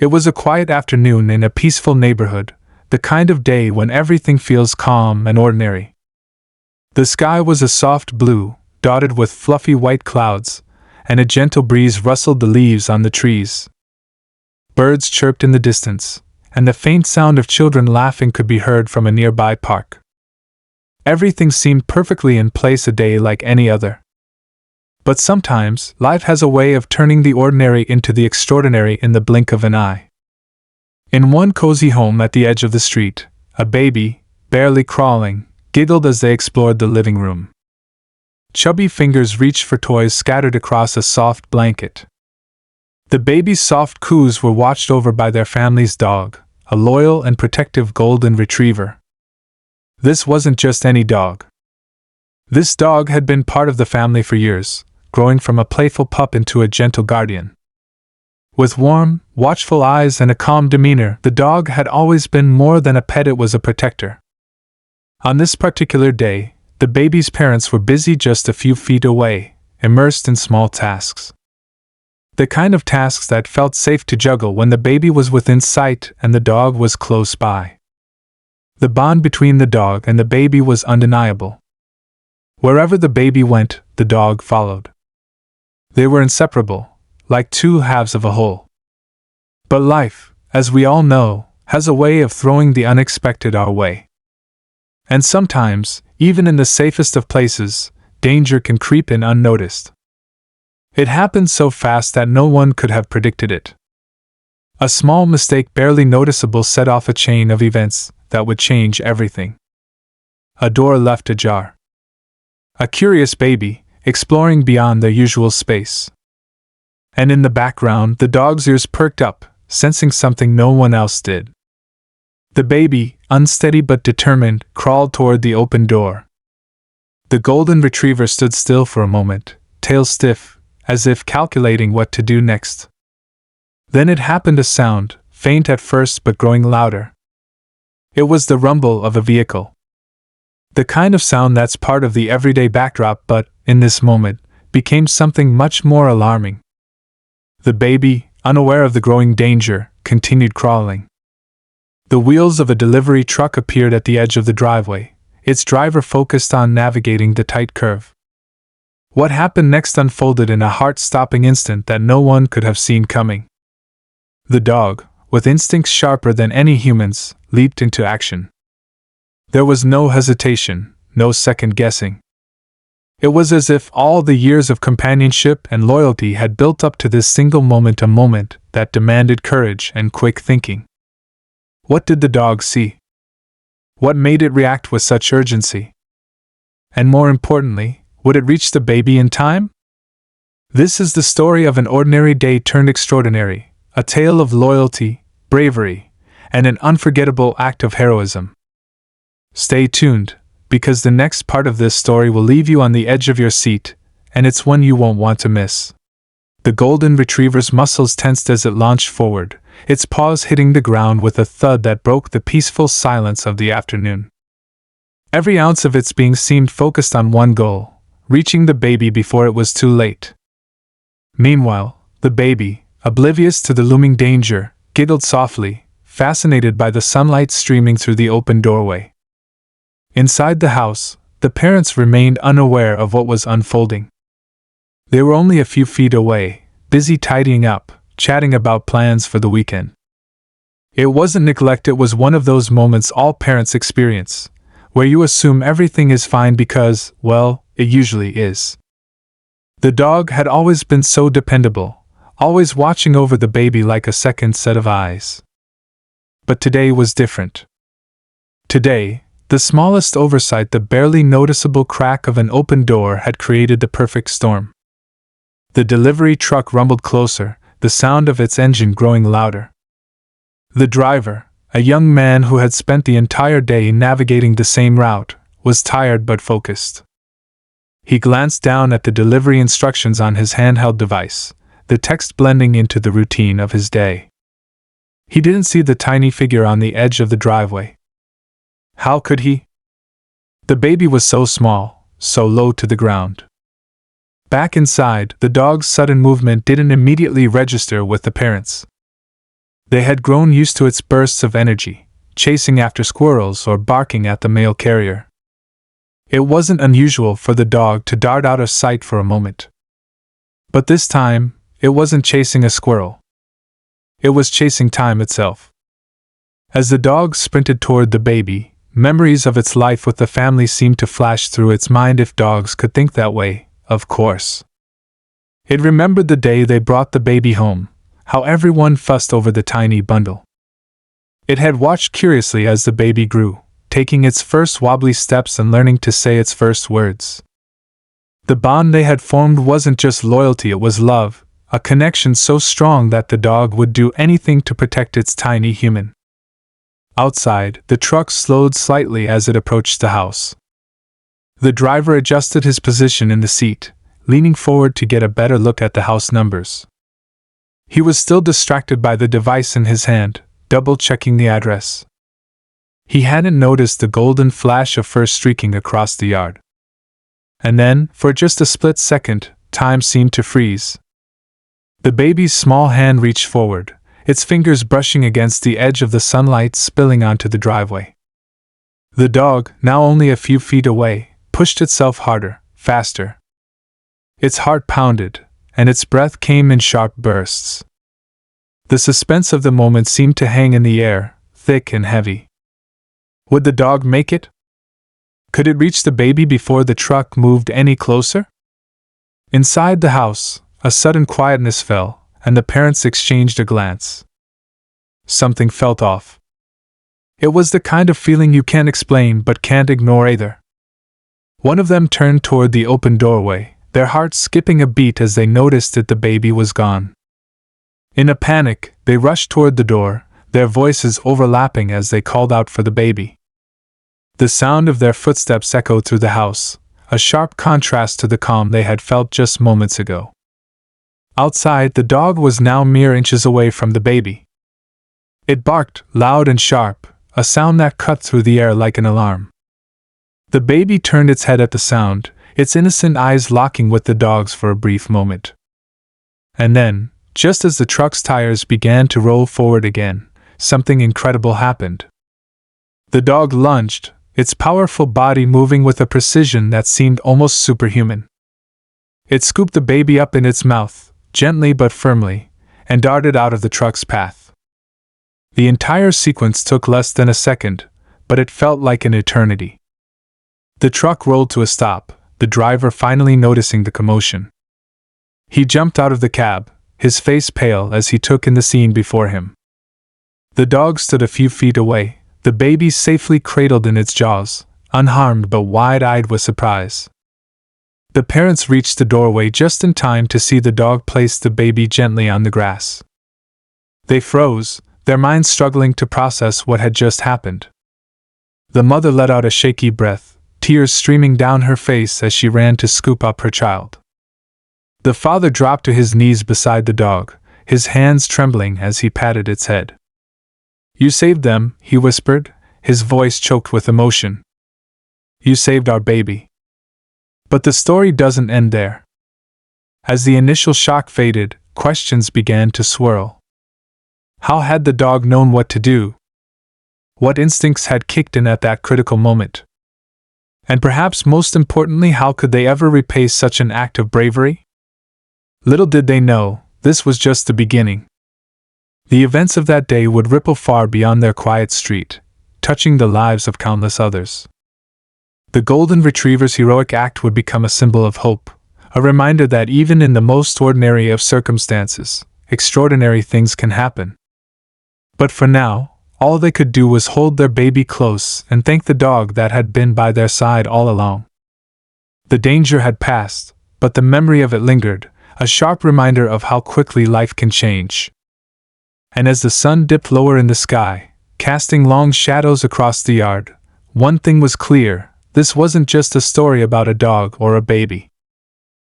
It was a quiet afternoon in a peaceful neighborhood, the kind of day when everything feels calm and ordinary. The sky was a soft blue, dotted with fluffy white clouds, and a gentle breeze rustled the leaves on the trees. Birds chirped in the distance, and the faint sound of children laughing could be heard from a nearby park. Everything seemed perfectly in place, a day like any other. But sometimes, life has a way of turning the ordinary into the extraordinary in the blink of an eye. In one cozy home at the edge of the street, a baby, barely crawling, giggled as they explored the living room. Chubby fingers reached for toys scattered across a soft blanket. The baby's soft coos were watched over by their family's dog, a loyal and protective golden retriever. This wasn't just any dog. This dog had been part of the family for years, growing from a playful pup into a gentle guardian. With warm, watchful eyes and a calm demeanor, the dog had always been more than a pet, it was a protector. On this particular day, the baby's parents were busy just a few feet away, immersed in small tasks. The kind of tasks that felt safe to juggle when the baby was within sight and the dog was close by. The bond between the dog and the baby was undeniable. Wherever the baby went, the dog followed. They were inseparable, like two halves of a whole. But life, as we all know, has a way of throwing the unexpected our way. And sometimes, even in the safest of places, danger can creep in unnoticed. It happened so fast that no one could have predicted it. A small mistake, barely noticeable, set off a chain of events that would change everything. A door left ajar. A curious baby, exploring beyond their usual space. And in the background, the dog's ears perked up, sensing something no one else did. The baby, unsteady but determined, crawled toward the open door. The golden retriever stood still for a moment, tail stiff, as if calculating what to do next. Then it happened, a sound, faint at first but growing louder. It was the rumble of a vehicle. The kind of sound that's part of the everyday backdrop but, in this moment, became something much more alarming. The baby, unaware of the growing danger, continued crawling. The wheels of a delivery truck appeared at the edge of the driveway, its driver focused on navigating the tight curve. What happened next unfolded in a heart-stopping instant that no one could have seen coming. The dog, with instincts sharper than any human's, leaped into action. There was no hesitation, no second guessing. It was as if all the years of companionship and loyalty had built up to this single moment, a moment that demanded courage and quick thinking. What did the dog see? What made it react with such urgency? And more importantly, would it reach the baby in time? This is the story of an ordinary day turned extraordinary, a tale of loyalty, bravery, and an unforgettable act of heroism. Stay tuned, because the next part of this story will leave you on the edge of your seat, and it's one you won't want to miss. The golden retriever's muscles tensed as it launched forward, its paws hitting the ground with a thud that broke the peaceful silence of the afternoon. Every ounce of its being seemed focused on one goal, reaching the baby before it was too late. Meanwhile, the baby, oblivious to the looming danger, giggled softly, fascinated by the sunlight streaming through the open doorway. Inside the house, the parents remained unaware of what was unfolding. They were only a few feet away, busy tidying up, chatting about plans for the weekend. It wasn't neglect, it was one of those moments all parents experience, where you assume everything is fine because, well, it usually is. The dog had always been so dependable, always watching over the baby like a second set of eyes. But today was different. Today, the smallest oversight, the barely noticeable crack of an open door, had created the perfect storm. The delivery truck rumbled closer, the sound of its engine growing louder. The driver, a young man who had spent the entire day navigating the same route, was tired but focused. He glanced down at the delivery instructions on his handheld device, the text blending into the routine of his day. He didn't see the tiny figure on the edge of the driveway. How could he? The baby was so small, so low to the ground. Back inside, the dog's sudden movement didn't immediately register with the parents. They had grown used to its bursts of energy, chasing after squirrels or barking at the mail carrier. It wasn't unusual for the dog to dart out of sight for a moment. But this time, it wasn't chasing a squirrel. It was chasing time itself. As the dog sprinted toward the baby, memories of its life with the family seemed to flash through its mind, if dogs could think that way, of course. It remembered the day they brought the baby home, how everyone fussed over the tiny bundle. It had watched curiously as the baby grew, taking its first wobbly steps and learning to say its first words. The bond they had formed wasn't just loyalty, it was love, a connection so strong that the dog would do anything to protect its tiny human. Outside, the truck slowed slightly as it approached the house. The driver adjusted his position in the seat, leaning forward to get a better look at the house numbers. He was still distracted by the device in his hand, double-checking the address. He hadn't noticed the golden flash of fur streaking across the yard. And then, for just a split second, time seemed to freeze. The baby's small hand reached forward, its fingers brushing against the edge of the sunlight spilling onto the driveway. The dog, now only a few feet away, pushed itself harder, faster. Its heart pounded, and its breath came in sharp bursts. The suspense of the moment seemed to hang in the air, thick and heavy. Would the dog make it? Could it reach the baby before the truck moved any closer? Inside the house, a sudden quietness fell, and the parents exchanged a glance. Something felt off. It was the kind of feeling you can't explain but can't ignore either. One of them turned toward the open doorway, their hearts skipping a beat as they noticed that the baby was gone. In a panic, they rushed toward the door, their voices overlapping as they called out for the baby. The sound of their footsteps echoed through the house, a sharp contrast to the calm they had felt just moments ago. Outside, the dog was now mere inches away from the baby. It barked, loud and sharp, a sound that cut through the air like an alarm. The baby turned its head at the sound, its innocent eyes locking with the dog's for a brief moment. And then, just as the truck's tires began to roll forward again, something incredible happened. The dog lunged, its powerful body moving with a precision that seemed almost superhuman. It scooped the baby up in its mouth, gently but firmly, and darted out of the truck's path. The entire sequence took less than a second, but it felt like an eternity. The truck rolled to a stop, the driver finally noticing the commotion. He jumped out of the cab, his face pale as he took in the scene before him. The dog stood a few feet away, the baby safely cradled in its jaws, unharmed but wide-eyed with surprise. The parents reached the doorway just in time to see the dog place the baby gently on the grass. They froze, their minds struggling to process what had just happened. The mother let out a shaky breath, tears streaming down her face as she ran to scoop up her child. The father dropped to his knees beside the dog, his hands trembling as he patted its head. "You saved them," he whispered, his voice choked with emotion. "You saved our baby." But the story doesn't end there. As the initial shock faded, questions began to swirl. How had the dog known what to do? What instincts had kicked in at that critical moment? And perhaps most importantly, how could they ever repay such an act of bravery? Little did they know, this was just the beginning. The events of that day would ripple far beyond their quiet street, touching the lives of countless others. The Golden Retriever's heroic act would become a symbol of hope, a reminder that even in the most ordinary of circumstances, extraordinary things can happen. But for now, all they could do was hold their baby close and thank the dog that had been by their side all along. The danger had passed, but the memory of it lingered, a sharp reminder of how quickly life can change. And as the sun dipped lower in the sky, casting long shadows across the yard, one thing was clear: this wasn't just a story about a dog or a baby.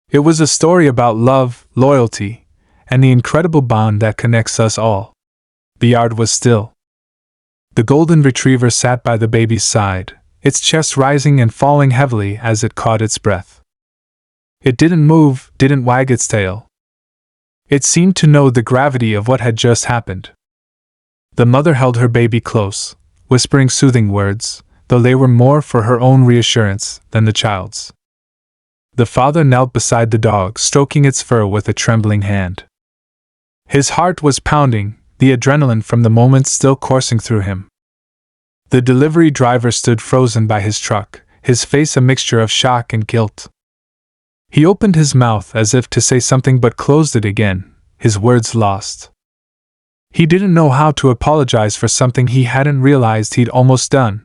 It was a story about love, loyalty, and the incredible bond that connects us all. The yard was still. The Golden Retriever sat by the baby's side, its chest rising and falling heavily as it caught its breath. It didn't move, didn't wag its tail. It seemed to know the gravity of what had just happened. The mother held her baby close, whispering soothing words, though they were more for her own reassurance than the child's. The father knelt beside the dog, stroking its fur with a trembling hand. His heart was pounding, the adrenaline from the moment still coursing through him. The delivery driver stood frozen by his truck, his face a mixture of shock and guilt. He opened his mouth as if to say something but closed it again, his words lost. He didn't know how to apologize for something he hadn't realized he'd almost done.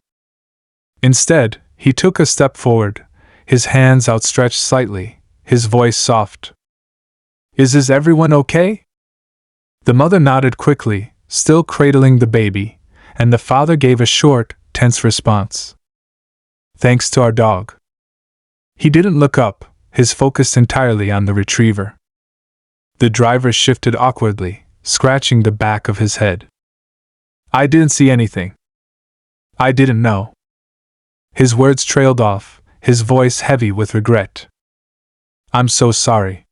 Instead, he took a step forward, his hands outstretched slightly, his voice soft. Is everyone okay?" The mother nodded quickly, still cradling the baby, and the father gave a short, tense response. "Thanks to our dog." He didn't look up, his focus entirely on the retriever. The driver shifted awkwardly, scratching the back of his head. "I didn't see anything. I didn't know." His words trailed off, his voice heavy with regret. "I'm so sorry."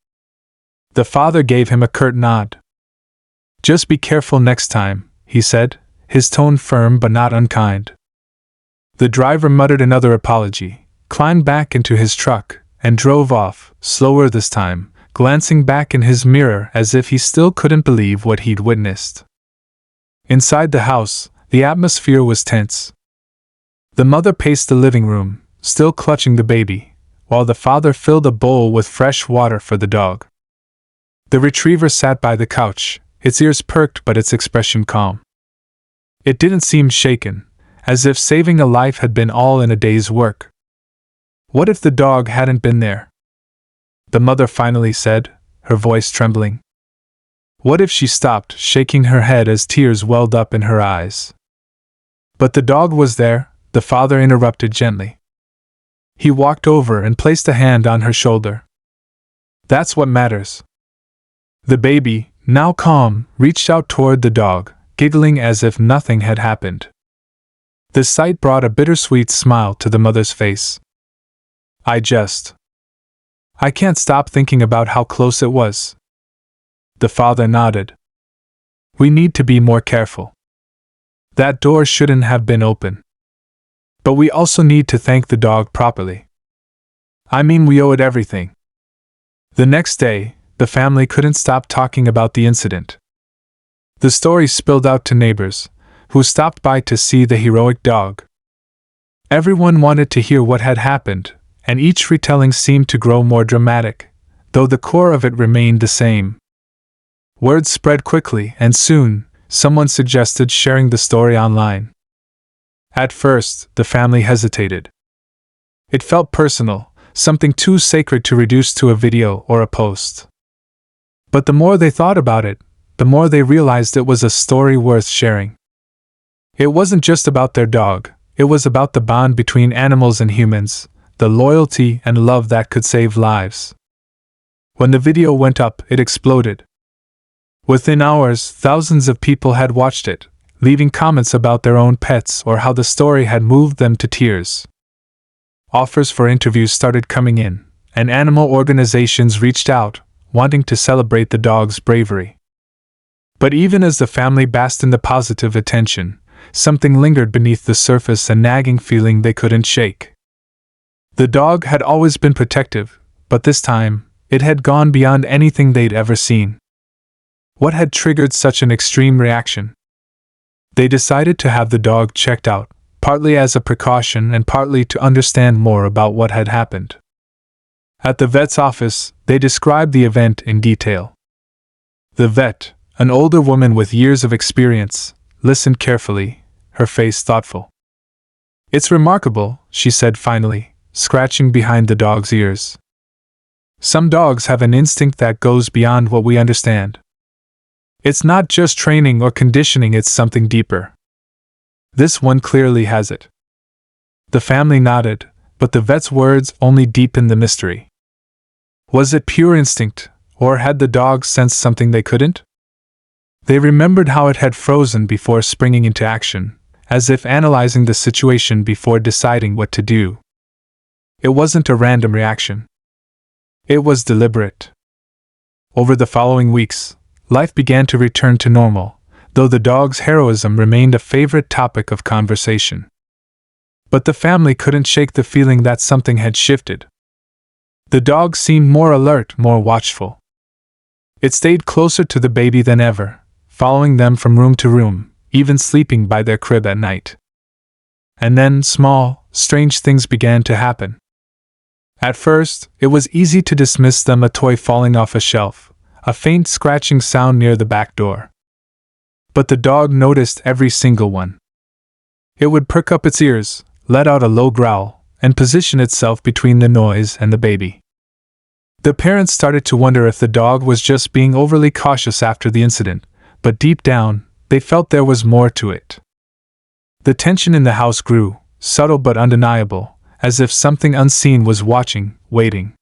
The father gave him a curt nod. "Just be careful next time," he said, his tone firm but not unkind. The driver muttered another apology, climbed back into his truck, and drove off, slower this time, glancing back in his mirror as if he still couldn't believe what he'd witnessed. Inside the house, the atmosphere was tense. The mother paced the living room, still clutching the baby, while the father filled a bowl with fresh water for the dog. The retriever sat by the couch, its ears perked but its expression calm. It didn't seem shaken, as if saving a life had been all in a day's work. What if the dog hadn't been there? The mother finally said, her voice trembling. What if she stopped, shaking her head as tears welled up in her eyes? But the dog was there, the father interrupted gently. He walked over and placed a hand on her shoulder. That's what matters. The baby, now calm, reached out toward the dog, giggling as if nothing had happened. The sight brought a bittersweet smile to the mother's face. I can't stop thinking about how close it was. The father nodded. We need to be more careful. That door shouldn't have been open. But we also need to thank the dog properly. I mean, we owe it everything. The next day, the family couldn't stop talking about the incident. The story spilled out to neighbors, who stopped by to see the heroic dog. Everyone wanted to hear what had happened, and each retelling seemed to grow more dramatic, though the core of it remained the same. Word spread quickly, and soon, someone suggested sharing the story online. At first, the family hesitated. It felt personal, something too sacred to reduce to a video or a post. But the more they thought about it, the more they realized it was a story worth sharing. It wasn't just about their dog, it was about the bond between animals and humans, the loyalty and love that could save lives. When the video went up, it exploded. Within hours, thousands of people had watched it, leaving comments about their own pets or how the story had moved them to tears. Offers for interviews started coming in, and animal organizations reached out, wanting to celebrate the dog's bravery. But even as the family basked in the positive attention, something lingered beneath the surface, a nagging feeling they couldn't shake. The dog had always been protective, but this time, it had gone beyond anything they'd ever seen. What had triggered such an extreme reaction? They decided to have the dog checked out, partly as a precaution and partly to understand more about what had happened. At the vet's office, they described the event in detail. The vet, an older woman with years of experience, listened carefully, her face thoughtful. It's remarkable, she said finally, scratching behind the dog's ears. Some dogs have an instinct that goes beyond what we understand. It's not just training or conditioning, it's something deeper. This one clearly has it. The family nodded, but the vet's words only deepened the mystery. Was it pure instinct, or had the dog sensed something they couldn't? They remembered how it had frozen before springing into action, as if analyzing the situation before deciding what to do. It wasn't a random reaction. It was deliberate. Over the following weeks, life began to return to normal, though the dog's heroism remained a favorite topic of conversation. But the family couldn't shake the feeling that something had shifted. The dog seemed more alert, more watchful. It stayed closer to the baby than ever, following them from room to room, even sleeping by their crib at night. And then, small, strange things began to happen. At first, it was easy to dismiss them: a toy falling off a shelf, a faint scratching sound near the back door. But the dog noticed every single one. It would perk up its ears, let out a low growl, and position itself between the noise and the baby. The parents started to wonder if the dog was just being overly cautious after the incident, but deep down, they felt there was more to it. The tension in the house grew, subtle but undeniable, as if something unseen was watching, waiting.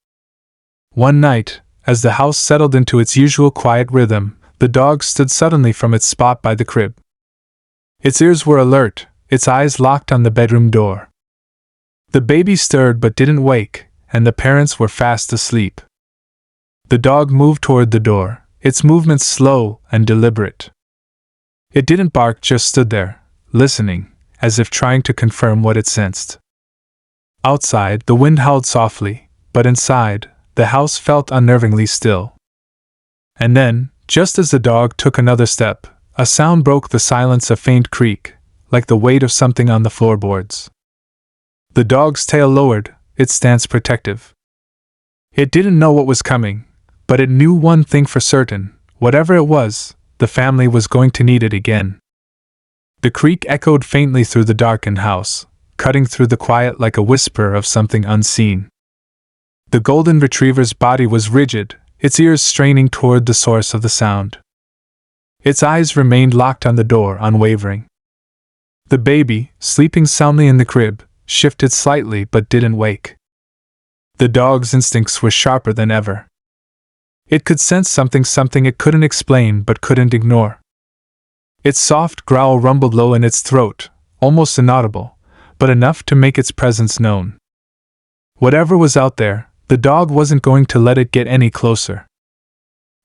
One night, as the house settled into its usual quiet rhythm, the dog stood suddenly from its spot by the crib. Its ears were alert, its eyes locked on the bedroom door. The baby stirred but didn't wake, and the parents were fast asleep. The dog moved toward the door, its movements slow and deliberate. It didn't bark, just stood there, listening, as if trying to confirm what it sensed. Outside, the wind howled softly, but inside, the house felt unnervingly still. And then, just as the dog took another step, a sound broke the silence: a faint creak, like the weight of something on the floorboards. The dog's tail lowered, its stance protective. It didn't know what was coming, but it knew one thing for certain: whatever it was, the family was going to need it again. The creak echoed faintly through the darkened house, cutting through the quiet like a whisper of something unseen. The golden retriever's body was rigid, its ears straining toward the source of the sound. Its eyes remained locked on the door, unwavering. The baby, sleeping soundly in the crib, shifted slightly but didn't wake. The dog's instincts were sharper than ever. It could sense something it couldn't explain but couldn't ignore. Its soft growl rumbled low in its throat, almost inaudible, but enough to make its presence known. Whatever was out there, the dog wasn't going to let it get any closer.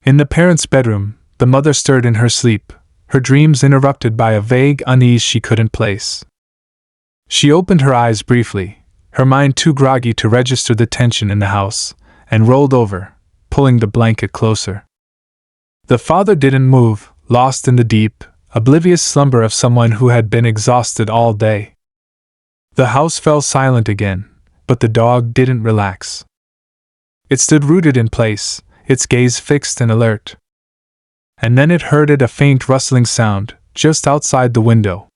In the parents' bedroom, the mother stirred in her sleep, her dreams interrupted by a vague unease she couldn't place. She opened her eyes briefly, her mind too groggy to register the tension in the house, and rolled over, pulling the blanket closer. The father didn't move, lost in the deep, oblivious slumber of someone who had been exhausted all day. The house fell silent again, but the dog didn't relax. It stood rooted in place, its gaze fixed and alert. And then it heard a faint rustling sound, just outside the window.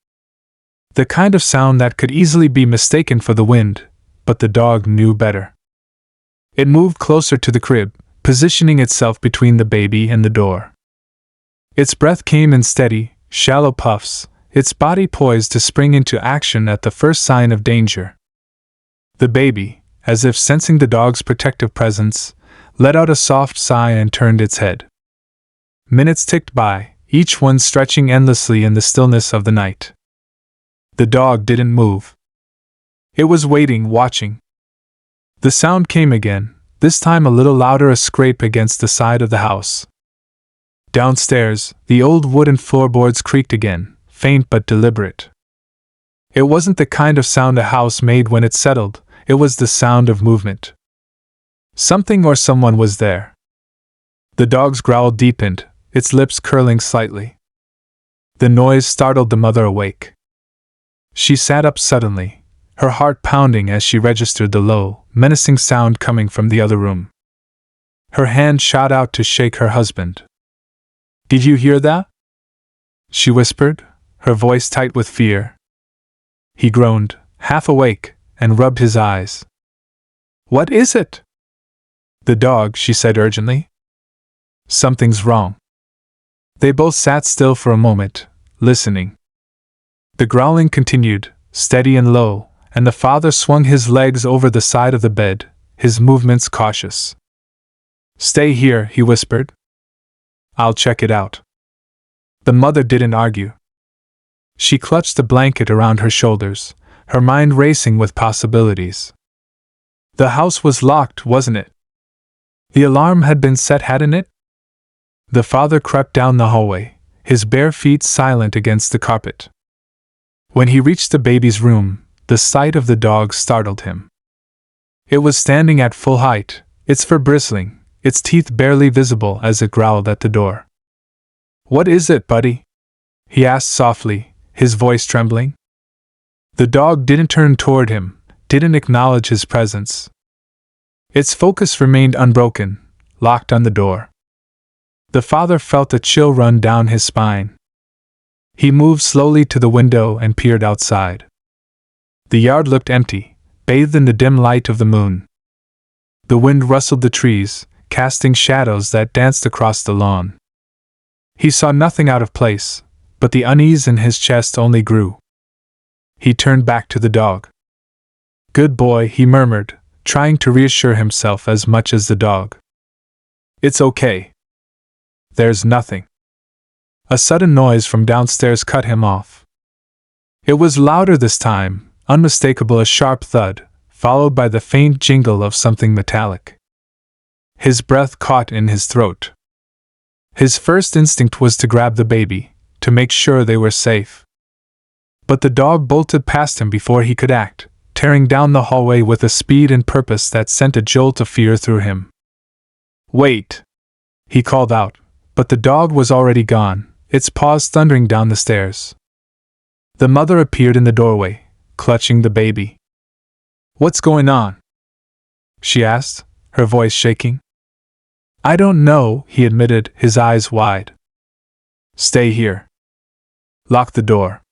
The kind of sound that could easily be mistaken for the wind, but the dog knew better. It moved closer to the crib, positioning itself between the baby and the door. Its breath came in steady, shallow puffs, its body poised to spring into action at the first sign of danger. The baby, as if sensing the dog's protective presence, let out a soft sigh and turned its head. Minutes ticked by, each one stretching endlessly in the stillness of the night. The dog didn't move. It was waiting, watching. The sound came again, this time a little louder, a scrape against the side of the house. Downstairs, the old wooden floorboards creaked again, faint but deliberate. It wasn't the kind of sound a house made when it settled, it was the sound of movement. Something or someone was there. The dog's growl deepened, its lips curling slightly. The noise startled the mother awake. She sat up suddenly, her heart pounding as she registered the low, menacing sound coming from the other room. Her hand shot out to shake her husband. "Did you hear that?" she whispered, her voice tight with fear. He groaned, half awake, and rubbed his eyes. "What is it?" "The dog," she said urgently. "Something's wrong." They both sat still for a moment, listening. The growling continued, steady and low, and the father swung his legs over the side of the bed, his movements cautious. "Stay here," he whispered. "I'll check it out." The mother didn't argue. She clutched the blanket around her shoulders, her mind racing with possibilities. The house was locked, wasn't it? The alarm had been set, hadn't it? The father crept down the hallway, his bare feet silent against the carpet. When he reached the baby's room, the sight of the dog startled him. It was standing at full height, its fur bristling, its teeth barely visible as it growled at the door. "What is it, buddy?" he asked softly, his voice trembling. The dog didn't turn toward him, didn't acknowledge his presence. Its focus remained unbroken, locked on the door. The father felt a chill run down his spine. He moved slowly to the window and peered outside. The yard looked empty, bathed in the dim light of the moon. The wind rustled the trees, casting shadows that danced across the lawn. He saw nothing out of place, but the unease in his chest only grew. He turned back to the dog. "Good boy," he murmured, trying to reassure himself as much as the dog. "It's okay. There's nothing." A sudden noise from downstairs cut him off. It was louder this time, unmistakable, a sharp thud, followed by the faint jingle of something metallic. His breath caught in his throat. His first instinct was to grab the baby, to make sure they were safe. But the dog bolted past him before he could act, tearing down the hallway with a speed and purpose that sent a jolt of fear through him. "Wait!" he called out, but the dog was already gone, its paws thundering down the stairs. The mother appeared in the doorway, clutching the baby. "What's going on?" she asked, her voice shaking. "I don't know," he admitted, his eyes wide. "Stay here. Lock the door."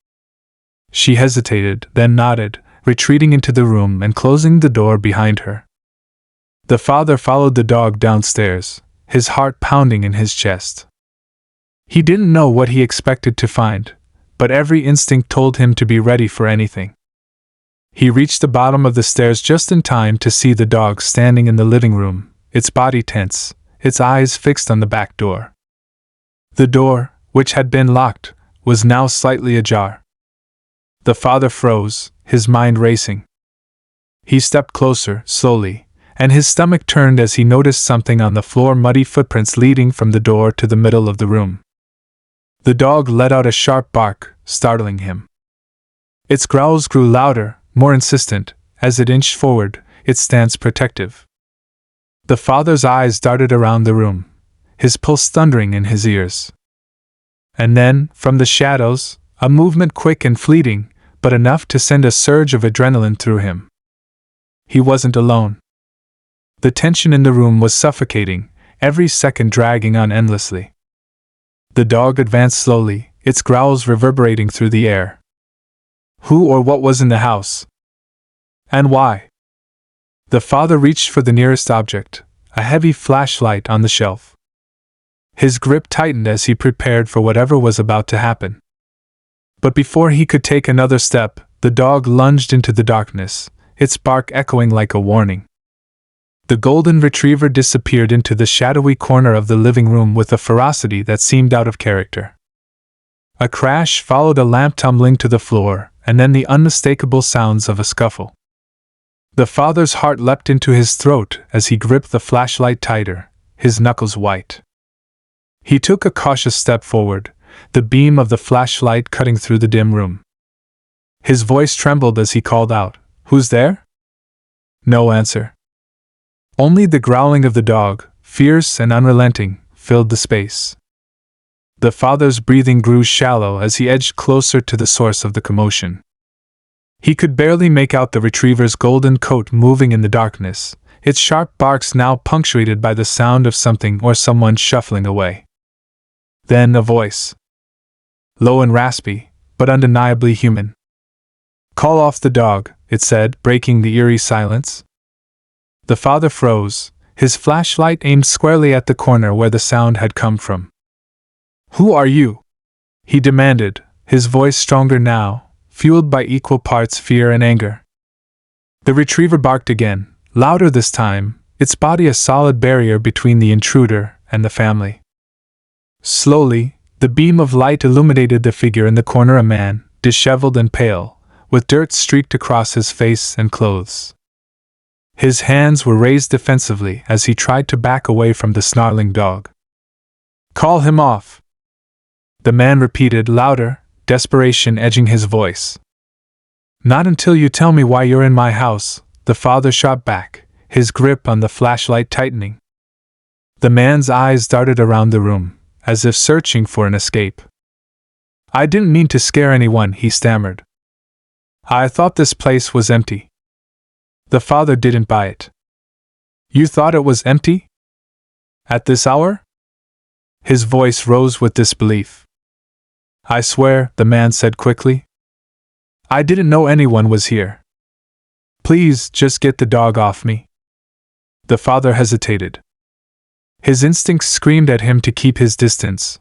She hesitated, then nodded, retreating into the room and closing the door behind her. The father followed the dog downstairs, his heart pounding in his chest. He didn't know what he expected to find, but every instinct told him to be ready for anything. He reached the bottom of the stairs just in time to see the dog standing in the living room, its body tense, its eyes fixed on the back door. The door, which had been locked, was now slightly ajar. The father froze, his mind racing. He stepped closer, slowly, and his stomach turned as he noticed something on the floor, muddy footprints leading from the door to the middle of the room. The dog let out a sharp bark, startling him. Its growls grew louder, more insistent, as it inched forward, its stance protective. The father's eyes darted around the room, his pulse thundering in his ears. And then, from the shadows, a movement quick and fleeting, but enough to send a surge of adrenaline through him. He wasn't alone. The tension in the room was suffocating, every second dragging on endlessly. The dog advanced slowly, its growls reverberating through the air. Who or what was in the house? And why? The father reached for the nearest object, a heavy flashlight on the shelf. His grip tightened as he prepared for whatever was about to happen. But before he could take another step, the dog lunged into the darkness, its bark echoing like a warning. The golden retriever disappeared into the shadowy corner of the living room with a ferocity that seemed out of character. A crash followed, a lamp tumbling to the floor, and then the unmistakable sounds of a scuffle. The father's heart leapt into his throat as he gripped the flashlight tighter, his knuckles white. He took a cautious step forward, the beam of the flashlight cutting through the dim room. His voice trembled as he called out, "Who's there?" No answer. Only the growling of the dog, fierce and unrelenting, filled the space. The father's breathing grew shallow as he edged closer to the source of the commotion. He could barely make out the retriever's golden coat moving in the darkness, its sharp barks now punctuated by the sound of something or someone shuffling away. Then a voice. Low and raspy, but undeniably human. "Call off the dog," it said, breaking the eerie silence. The father froze, his flashlight aimed squarely at the corner where the sound had come from. "Who are you?" he demanded, his voice stronger now, fueled by equal parts fear and anger. The retriever barked again, louder this time, its body a solid barrier between the intruder and the family. Slowly, the beam of light illuminated the figure in the corner, a man, disheveled and pale, with dirt streaked across his face and clothes. His hands were raised defensively as he tried to back away from the snarling dog. "Call him off!" the man repeated, louder, desperation edging his voice. Not until you tell me why you're in my house, the father shot back, his grip on the flashlight tightening. The man's eyes darted around the room, as if searching for an escape. I didn't mean to scare anyone, he stammered. I thought this place was empty. The father didn't buy it. You thought it was empty? At this hour? His voice rose with disbelief. I swear, the man said quickly. I didn't know anyone was here. Please, just get the dog off me. The father hesitated. His instincts screamed at him to keep his distance,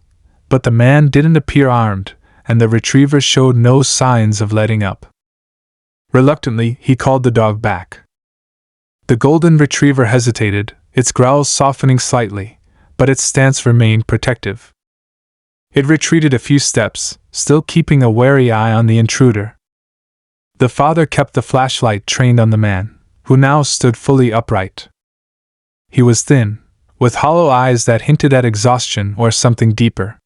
but the man didn't appear armed, and the retriever showed no signs of letting up. Reluctantly, he called the dog back. The golden retriever hesitated, its growls softening slightly, but its stance remained protective. It retreated a few steps, still keeping a wary eye on the intruder. The father kept the flashlight trained on the man, who now stood fully upright. He was thin, with hollow eyes that hinted at exhaustion or something deeper.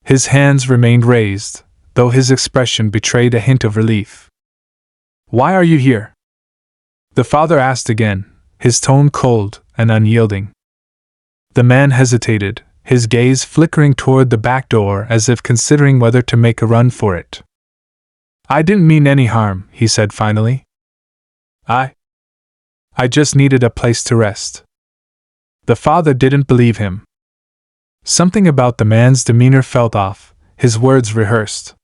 His hands remained raised, though his expression betrayed a hint of relief. Why are you here? The father asked again, his tone cold and unyielding. The man hesitated, his gaze flickering toward the back door as if considering whether to make a run for it. I didn't mean any harm, he said finally. I just needed a place to rest. The father didn't believe him. Something about the man's demeanor felt off, his words rehearsed.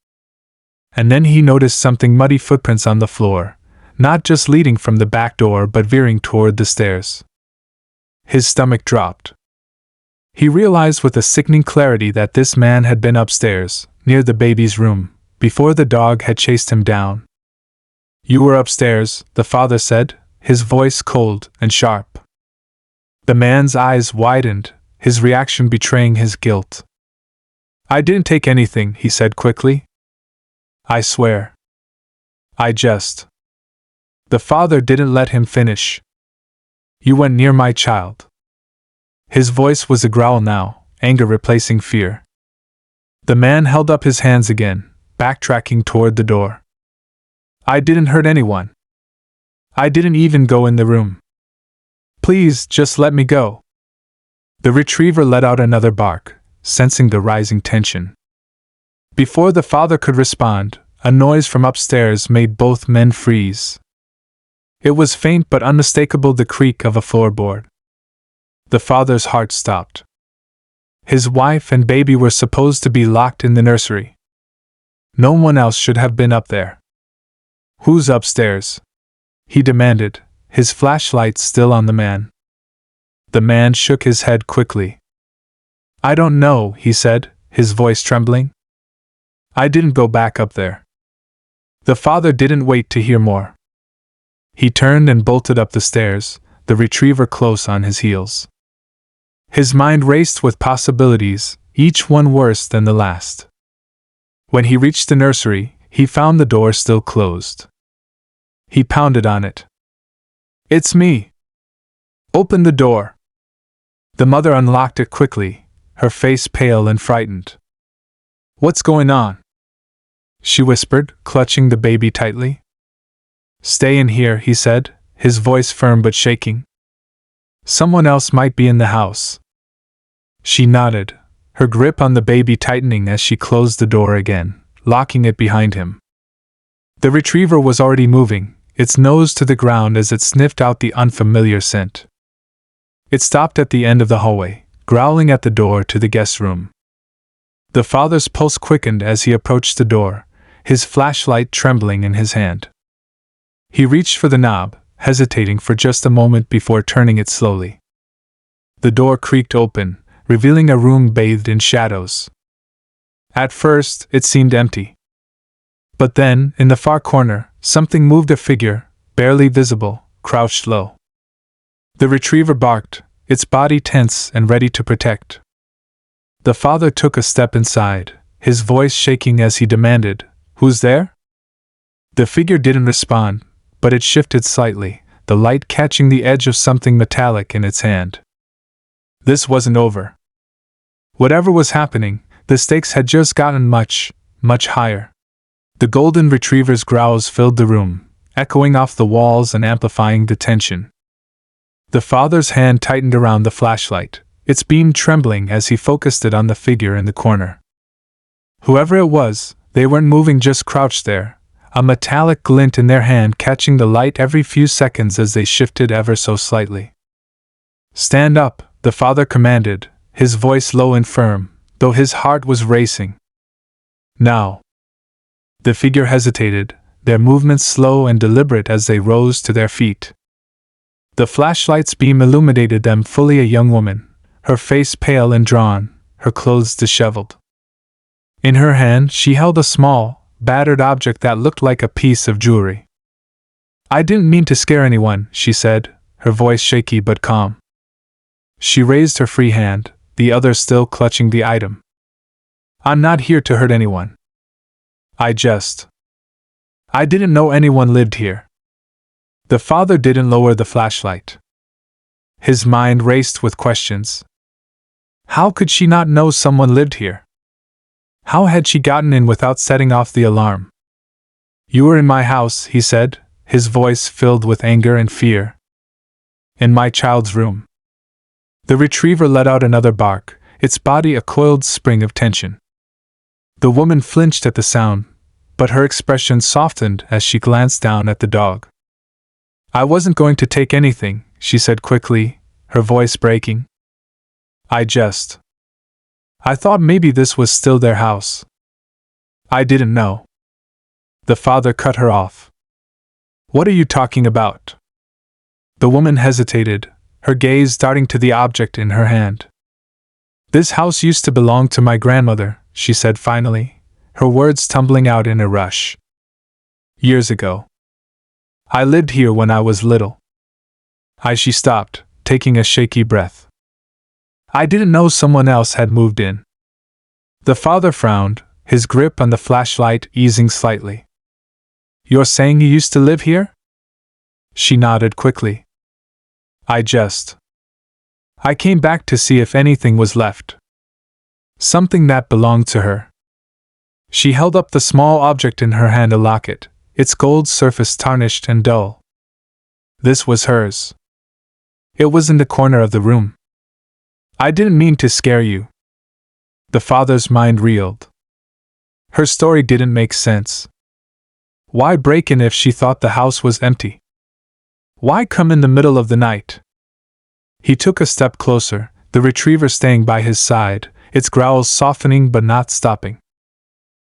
And then he noticed something: muddy footprints on the floor, not just leading from the back door but veering toward the stairs. His stomach dropped. He realized with a sickening clarity that this man had been upstairs, near the baby's room, before the dog had chased him down. You were upstairs, the father said, his voice cold and sharp. The man's eyes widened, his reaction betraying his guilt. I didn't take anything, he said quickly. I swear. I just. The father didn't let him finish. You went near my child. His voice was a growl now, anger replacing fear. The man held up his hands again, backtracking toward the door. I didn't hurt anyone. I didn't even go in the room. Please, just let me go. The retriever let out another bark, sensing the rising tension. Before the father could respond, a noise from upstairs made both men freeze. It was faint but unmistakable, the creak of a floorboard. The father's heart stopped. His wife and baby were supposed to be locked in the nursery. No one else should have been up there. Who's upstairs? He demanded, his flashlight still on the man. The man shook his head quickly. I don't know, he said, his voice trembling. I didn't go back up there. The father didn't wait to hear more. He turned and bolted up the stairs, the retriever close on his heels. His mind raced with possibilities, each one worse than the last. When he reached the nursery, he found the door still closed. He pounded on it. It's me. Open the door. The mother unlocked it quickly, her face pale and frightened. What's going on? She whispered, clutching the baby tightly. Stay in here, he said, his voice firm but shaking. Someone else might be in the house. She nodded, her grip on the baby tightening as she closed the door again, locking it behind him. The retriever was already moving, its nose to the ground as it sniffed out the unfamiliar scent. It stopped at the end of the hallway, growling at the door to the guest room. The father's pulse quickened as he approached the door, his flashlight trembling in his hand. He reached for the knob, hesitating for just a moment before turning it slowly. The door creaked open, revealing a room bathed in shadows. At first, it seemed empty. But then, in the far corner, something moved, a figure, barely visible, crouched low. The retriever barked, its body tense and ready to protect. The father took a step inside, his voice shaking as he demanded, Who's there? The figure didn't respond, but it shifted slightly, the light catching the edge of something metallic in its hand. This wasn't over. Whatever was happening, The stakes had just gotten much, much higher. The golden retriever's growls filled the room, echoing off the walls and amplifying the tension. The father's hand tightened around the flashlight, its beam trembling as he focused it on the figure in the corner. Whoever it was, they weren't moving, just crouched there, a metallic glint in their hand catching the light every few seconds as they shifted ever so slightly. "Stand up," the father commanded, his voice low and firm, though his heart was racing. "Now." The figure hesitated, their movements slow and deliberate as they rose to their feet. The flashlight's beam illuminated them fully, a young woman, her face pale and drawn, her clothes disheveled. In her hand she held a small, battered object that looked like a piece of jewelry. "I didn't mean to scare anyone," she said, her voice shaky but calm. She raised her free hand, the other still clutching the item. "I'm not here to hurt anyone. I didn't know anyone lived here." The father didn't lower the flashlight. His mind raced with questions. How could she not know someone lived here? How had she gotten in without setting off the alarm? "You were in my house," he said, his voice filled with anger and fear. "In my child's room." The retriever let out another bark, its body a coiled spring of tension. The woman flinched at the sound, but her expression softened as she glanced down at the dog. "I wasn't going to take anything," she said quickly, her voice breaking. I thought maybe this was still their house. I didn't know." The father cut her off. "What are you talking about?" The woman hesitated, her gaze darting to the object in her hand. "This house used to belong to my grandmother," she said finally, her words tumbling out in a rush. "Years ago. I lived here when I was little." She stopped, taking a shaky breath. "I didn't know someone else had moved in." The father frowned, his grip on the flashlight easing slightly. "You're saying you used to live here?" She nodded quickly. I came back to see if anything was left. Something that belonged to her." She held up the small object in her hand, a locket, its gold surface tarnished and dull. This was hers. It was in the corner of the room. "I didn't mean to scare you." The father's mind reeled. Her story didn't make sense. Why break in if she thought the house was empty? Why come in the middle of the night? He took a step closer, the retriever staying by his side, its growls softening but not stopping.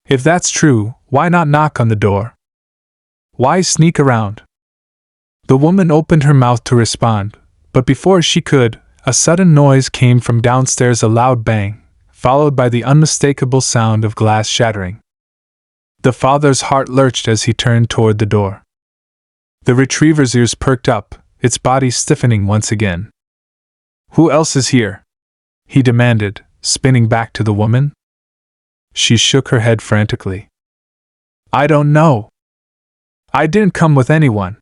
If that's true, why not knock on the door? Why sneak around? The woman opened her mouth to respond, but before she could, a sudden noise came from downstairs, a loud bang, followed by the unmistakable sound of glass shattering. The father's heart lurched as he turned toward the door. The retriever's ears perked up, its body stiffening once again. "Who else is here?" he demanded, spinning back to the woman. She shook her head frantically. "I don't know. I didn't come with anyone."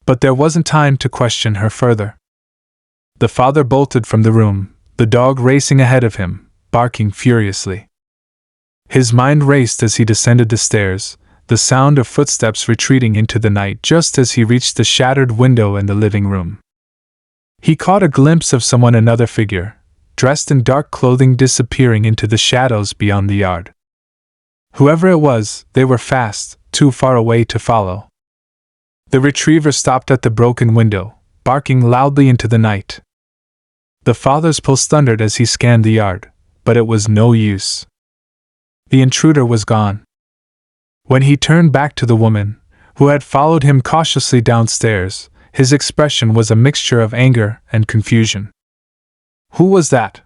But there wasn't time to question her further. The father bolted from the room, the dog racing ahead of him, barking furiously. His mind raced as he descended the stairs, the sound of footsteps retreating into the night just as he reached the shattered window in the living room. He caught a glimpse of someone, another figure, dressed in dark clothing, disappearing into the shadows beyond the yard. Whoever it was, they were fast, too far away to follow. The retriever stopped at the broken window, barking loudly into the night. The father's pulse thundered as he scanned the yard, but it was no use. The intruder was gone. When he turned back to the woman, who had followed him cautiously downstairs, his expression was a mixture of anger and confusion. "Who was that?"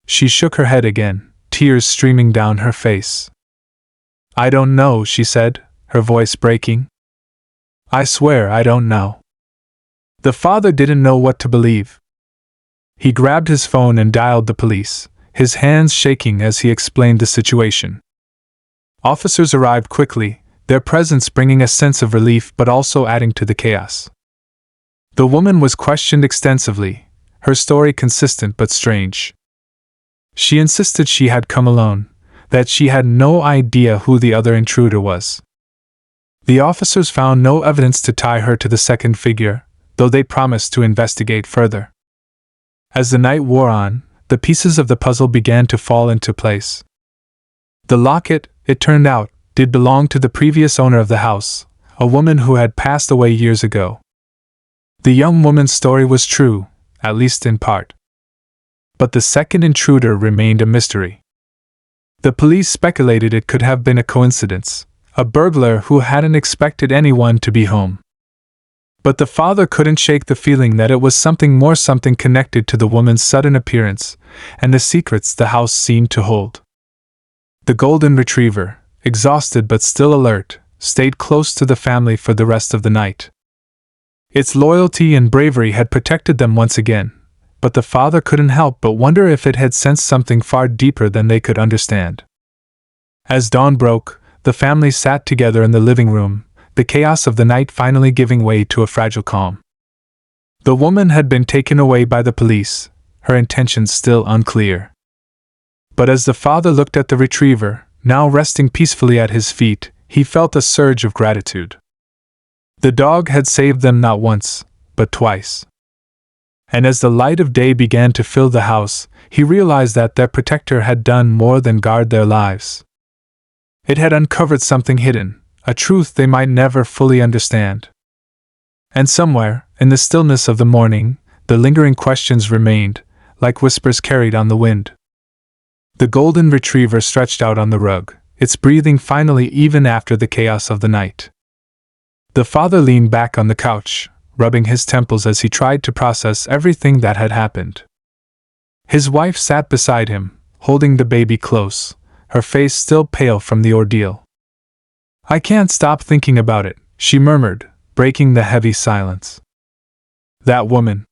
She shook her head again, tears streaming down her face. "I don't know," she said, her voice breaking. "I swear I don't know." The father didn't know what to believe. He grabbed his phone and dialed the police, his hands shaking as he explained the situation. Officers arrived quickly, their presence bringing a sense of relief but also adding to the chaos. The woman was questioned extensively, her story consistent but strange. She insisted she had come alone, that she had no idea who the other intruder was. The officers found no evidence to tie her to the second figure, though they promised to investigate further. As the night wore on, the pieces of the puzzle began to fall into place. The locket, it turned out, did belong to the previous owner of the house, a woman who had passed away years ago. The young woman's story was true, at least in part. But the second intruder remained a mystery. The police speculated it could have been a coincidence, a burglar who hadn't expected anyone to be home. But the father couldn't shake the feeling that it was something more, something connected to the woman's sudden appearance and the secrets the house seemed to hold. The golden retriever, exhausted but still alert, stayed close to the family for the rest of the night. Its loyalty and bravery had protected them once again, but the father couldn't help but wonder if it had sensed something far deeper than they could understand. As dawn broke, the family sat together in the living room, the chaos of the night finally giving way to a fragile calm. The woman had been taken away by the police, her intentions still unclear. But as the father looked at the retriever, now resting peacefully at his feet, he felt a surge of gratitude. The dog had saved them not once, but twice. And as the light of day began to fill the house, he realized that their protector had done more than guard their lives. It had uncovered something hidden, a truth they might never fully understand. And somewhere, in the stillness of the morning, the lingering questions remained, like whispers carried on the wind. The golden retriever stretched out on the rug, its breathing finally even after the chaos of the night. The father leaned back on the couch, rubbing his temples as he tried to process everything that had happened. His wife sat beside him, holding the baby close, her face still pale from the ordeal. "I can't stop thinking about it," she murmured, breaking the heavy silence. That woman.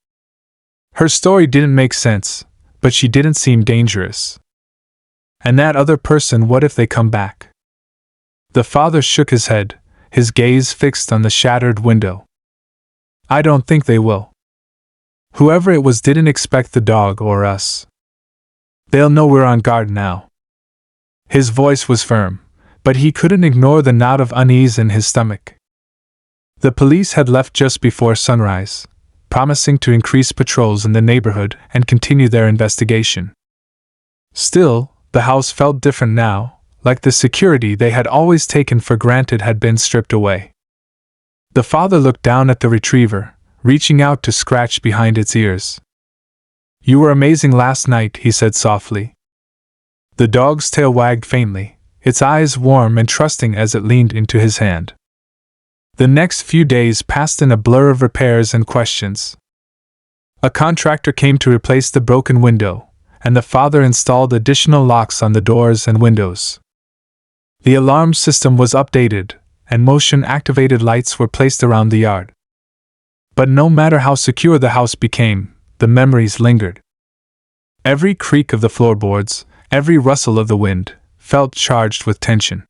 Her story didn't make sense, but she didn't seem dangerous. And that other person, what if they come back? The father shook his head, his gaze fixed on the shattered window. "I don't think they will. Whoever it was didn't expect the dog or us. They'll know we're on guard now." His voice was firm, but he couldn't ignore the knot of unease in his stomach. The police had left just before sunrise, promising to increase patrols in the neighborhood and continue their investigation. Still, the house felt different now, like the security they had always taken for granted had been stripped away. The father looked down at the retriever, reaching out to scratch behind its ears. "You were amazing last night," he said softly. The dog's tail wagged faintly, its eyes warm and trusting as it leaned into his hand. The next few days passed in a blur of repairs and questions. A contractor came to replace the broken window, and the father installed additional locks on the doors and windows. The alarm system was updated, and motion-activated lights were placed around the yard. But no matter how secure the house became, the memories lingered. Every creak of the floorboards, every rustle of the wind, felt charged with tension.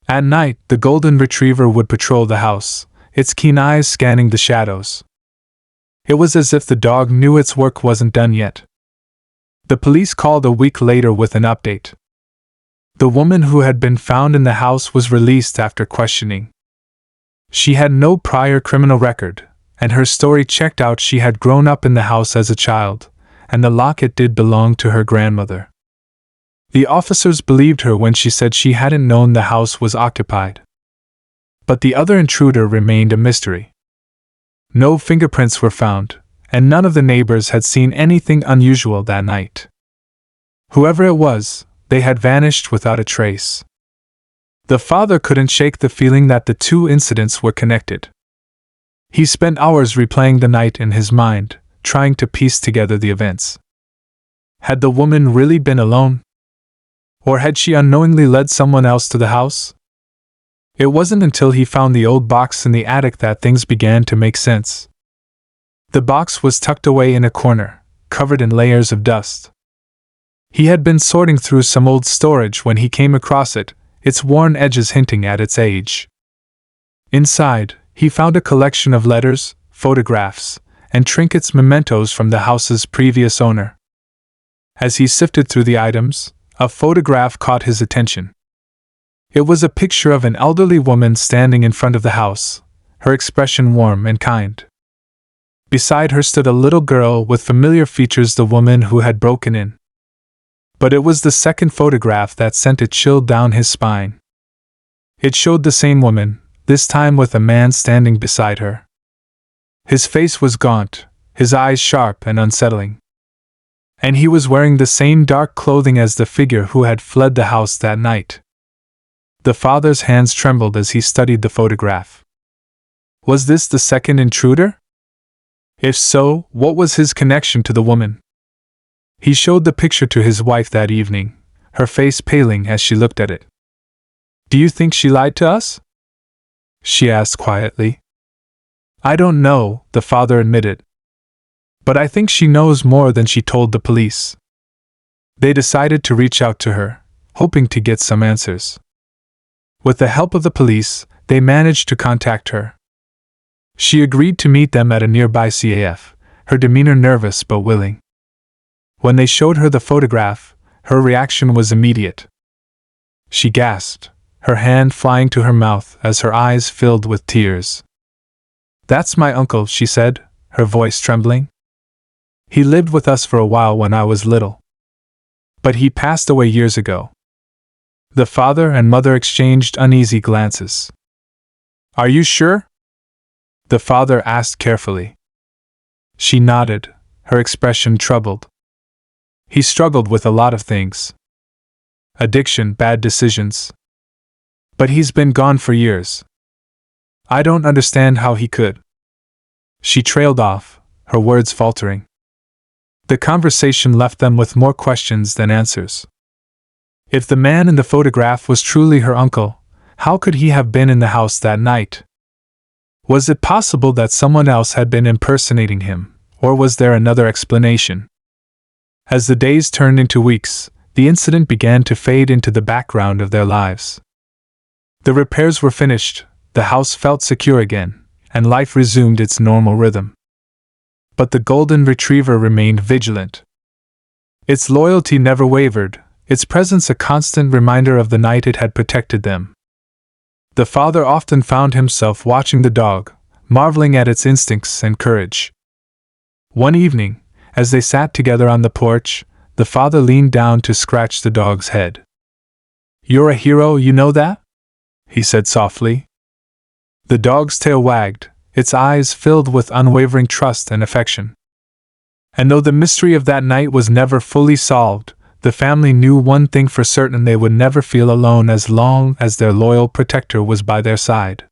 At night, the golden retriever would patrol the house, its keen eyes scanning the shadows. It was as if the dog knew its work wasn't done yet. The police called a week later with an update. The woman who had been found in the house was released after questioning. She had no prior criminal record, and her story checked out. She had grown up in the house as a child, and the locket did belong to her grandmother. The officers believed her when she said she hadn't known the house was occupied. But the other intruder remained a mystery. No fingerprints were found, and none of the neighbors had seen anything unusual that night. Whoever it was, they had vanished without a trace. The father couldn't shake the feeling that the two incidents were connected. He spent hours replaying the night in his mind, trying to piece together the events. Had the woman really been alone? Or had she unknowingly led someone else to the house? It wasn't until he found the old box in the attic that things began to make sense. The box was tucked away in a corner, covered in layers of dust. He had been sorting through some old storage when he came across it, its worn edges hinting at its age. Inside, he found a collection of letters, photographs, and trinkets, mementos from the house's previous owner. As he sifted through the items, a photograph caught his attention. It was a picture of an elderly woman standing in front of the house, her expression warm and kind. Beside her stood a little girl with familiar features, the woman who had broken in. But it was the second photograph that sent a chill down his spine. It showed the same woman, this time with a man standing beside her. His face was gaunt, his eyes sharp and unsettling. And he was wearing the same dark clothing as the figure who had fled the house that night. The father's hands trembled as he studied the photograph. Was this the second intruder? If so, what was his connection to the woman? He showed the picture to his wife that evening, her face paling as she looked at it. "Do you think she lied to us?" she asked quietly. "I don't know," the father admitted. "But I think she knows more than she told the police." They decided to reach out to her, hoping to get some answers. With the help of the police, they managed to contact her. She agreed to meet them at a nearby CAF, her demeanor nervous but willing. When they showed her the photograph, her reaction was immediate. She gasped, her hand flying to her mouth as her eyes filled with tears. "That's my uncle," she said, her voice trembling. "He lived with us for a while when I was little. But he passed away years ago." The father and mother exchanged uneasy glances. "Are you sure?" the father asked carefully. She nodded, her expression troubled. "He struggled with a lot of things. Addiction, bad decisions. But he's been gone for years. I don't understand how he could." She trailed off, her words faltering. The conversation left them with more questions than answers. If the man in the photograph was truly her uncle, how could he have been in the house that night? Was it possible that someone else had been impersonating him, or was there another explanation? As the days turned into weeks, the incident began to fade into the background of their lives. The repairs were finished, the house felt secure again, and life resumed its normal rhythm. But the golden retriever remained vigilant. Its loyalty never wavered, its presence a constant reminder of the night it had protected them. The father often found himself watching the dog, marveling at its instincts and courage. One evening, as they sat together on the porch, the father leaned down to scratch the dog's head. "You're a hero, you know that?" he said softly. The dog's tail wagged, its eyes filled with unwavering trust and affection. And though the mystery of that night was never fully solved, the family knew one thing for certain: they would never feel alone as long as their loyal protector was by their side.